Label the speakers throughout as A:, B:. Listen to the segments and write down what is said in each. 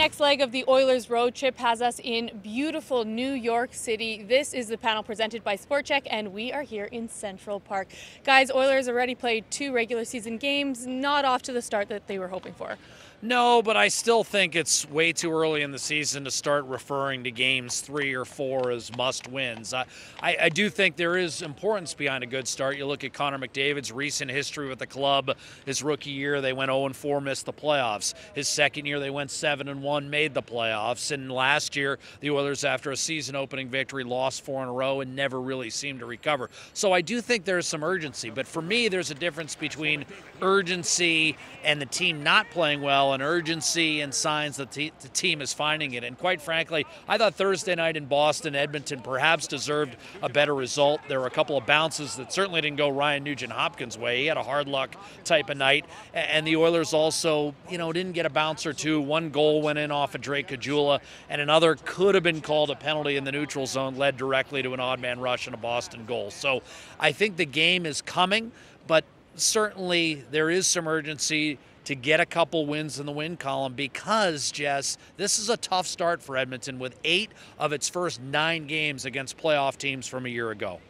A: next leg of the Oilers road trip has us in beautiful New York City. This is the panel presented by Sport Chek, and we are here in Central Park. Guys, Oilers already played 2 regular season games, not off to the start that they were hoping for.
B: No, but I still think it's way too early in the season to start referring to games 3 or 4 as must-wins. I do think there is importance behind a good start. You look at Connor McDavid's recent history with the club. His rookie year, they went 0-4, missed the playoffs. His second year, they went 7-1, made the playoffs. And last year, the Oilers, after a season-opening victory, lost 4 in a row and never really seemed to recover. So I do think there's some urgency. But for me, there's a difference between urgency and the team not playing well and urgency and signs that the team is finding it. And quite frankly, I thought Thursday night in Boston, Edmonton perhaps deserved a better result. There were a couple of bounces that certainly didn't go Ryan Nugent-Hopkins' way. He had a hard luck type of night. And the Oilers also, didn't get a bounce or two. One goal went in off of Drake Caggiula, and another could have been called a penalty in the neutral zone, led directly to an odd man rush and a Boston goal. So I think the game is coming, but certainly there is some urgency to get a couple wins in the win column because, Jess, this is a tough start for Edmonton with 8 of its first 9 games against playoff teams from a year ago.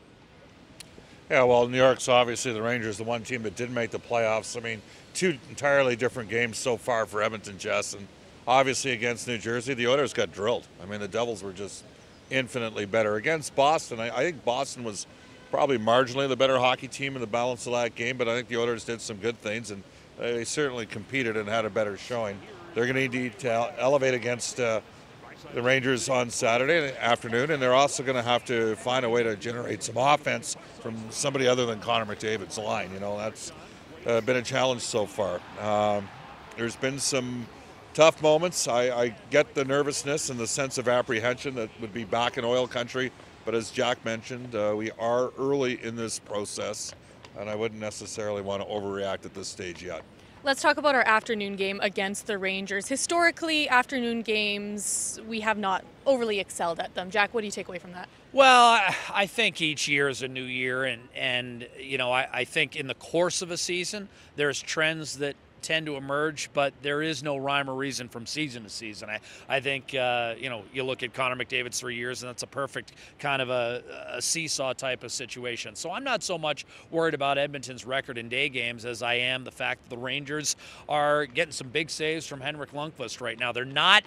C: Yeah, well, New York's obviously the Rangers, the one team that didn't make the playoffs. I mean, 2 entirely different games so far for Edmonton, Jess, and obviously against New Jersey, the Oilers got drilled. I mean, the Devils were just infinitely better. Against Boston, I think Boston was probably marginally the better hockey team in the balance of that game, but I think the Oilers did some good things, and they certainly competed and had a better showing. They're going to need to elevate against the Rangers on Saturday afternoon, and they're also going to have to find a way to generate some offense from somebody other than Connor McDavid's line. That's been a challenge so far. There's been some tough moments. I get the nervousness and the sense of apprehension that would be back in oil country, but as Jack mentioned, we are early in this process, and I wouldn't necessarily want to overreact at this stage yet.
A: Let's talk about our afternoon game against the Rangers. Historically, afternoon games, we have not overly excelled at them. Jack, what do you take away from that?
B: Well, I think each year is a new year, and I think in the course of a season, there's trends that tend to emerge, but there is no rhyme or reason from season to season. I think, you look at Connor McDavid's 3 years, and that's a perfect kind of a seesaw type of situation. So I'm not so much worried about Edmonton's record in day games as I am the fact that the Rangers are getting some big saves from Henrik Lundqvist right now. They're not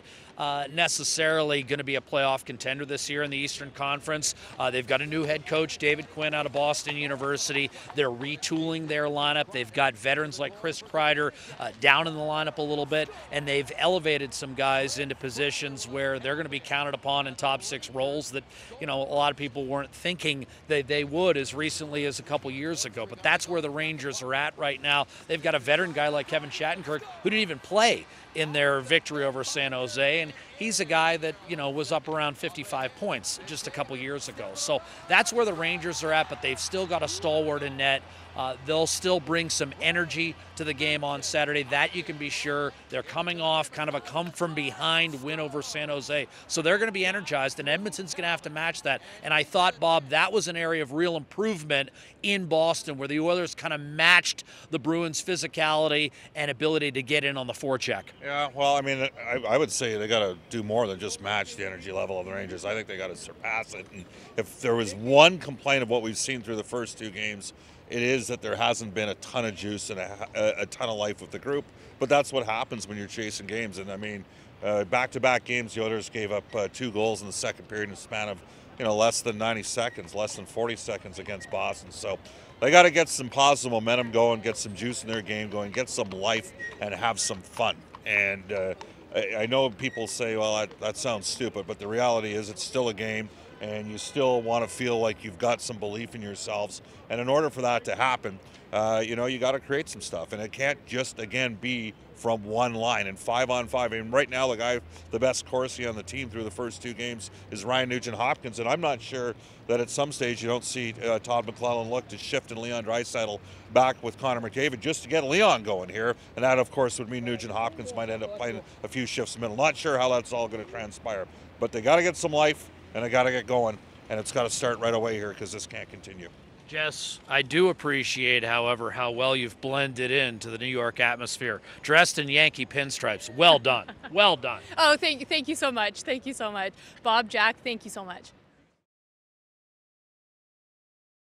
B: necessarily going to be a playoff contender this year in the Eastern Conference. They've got a new head coach, David Quinn, out of Boston University. They're retooling their lineup. They've got veterans like Chris Kreider down in the lineup a little bit, and they've elevated some guys into positions where they're going to be counted upon in top 6 roles that, a lot of people weren't thinking that they would as recently as a couple years ago. But that's where the Rangers are at right now. They've got a veteran guy like Kevin Shattenkirk who didn't even play in their victory over San Jose, and he's a guy that, was up around 55 points just a couple years ago. So that's where the Rangers are at, but they've still got a stalwart in net. They'll still bring some energy to the game on Saturday. That you can be sure. They're coming off kind of a come-from-behind win over San Jose. So they're going to be energized, and Edmonton's going to have to match that. And I thought, Bob, that was an area of real improvement in Boston where the Oilers kind of matched the Bruins' physicality and ability to get in on the forecheck.
C: Yeah, well, I mean, I would say they got to do more than just match the energy level of the Rangers. I think they got to surpass it. And if there was one complaint of what we've seen through the first 2 games, it is that there hasn't been a ton of juice and a ton of life with the group. But that's what happens when you're chasing games. And I mean, back-to-back games, the Oilers gave up 2 goals in the second period in a span of less than 90 seconds, less than 40 seconds against Boston. So they got to get some positive momentum going, get some juice in their game going, get some life, and have some fun. And I know people say, well, that sounds stupid, but the reality is it's still a game, and you still want to feel like you've got some belief in yourselves. And in order for that to happen, you got to create some stuff. And it can't just, again, be from one line. And 5-on-5, I mean, right now the best Corsi on the team through the first 2 games is Ryan Nugent-Hopkins. And I'm not sure that at some stage you don't see Todd McLellan look to shift and Leon Draisaitl back with Connor McDavid just to get Leon going here. And that, of course, would mean Nugent-Hopkins might end up playing a few shifts in the middle. Not sure how that's all going to transpire. But they got to get some life, and they got to get going. And it's got to start right away here because this can't continue.
B: Jess, I do appreciate, however, how well you've blended into the New York atmosphere. Dressed in Yankee pinstripes. Well done. Well done.
A: Oh, thank you so much. Thank you so much. Bob, Jack, thank you so much.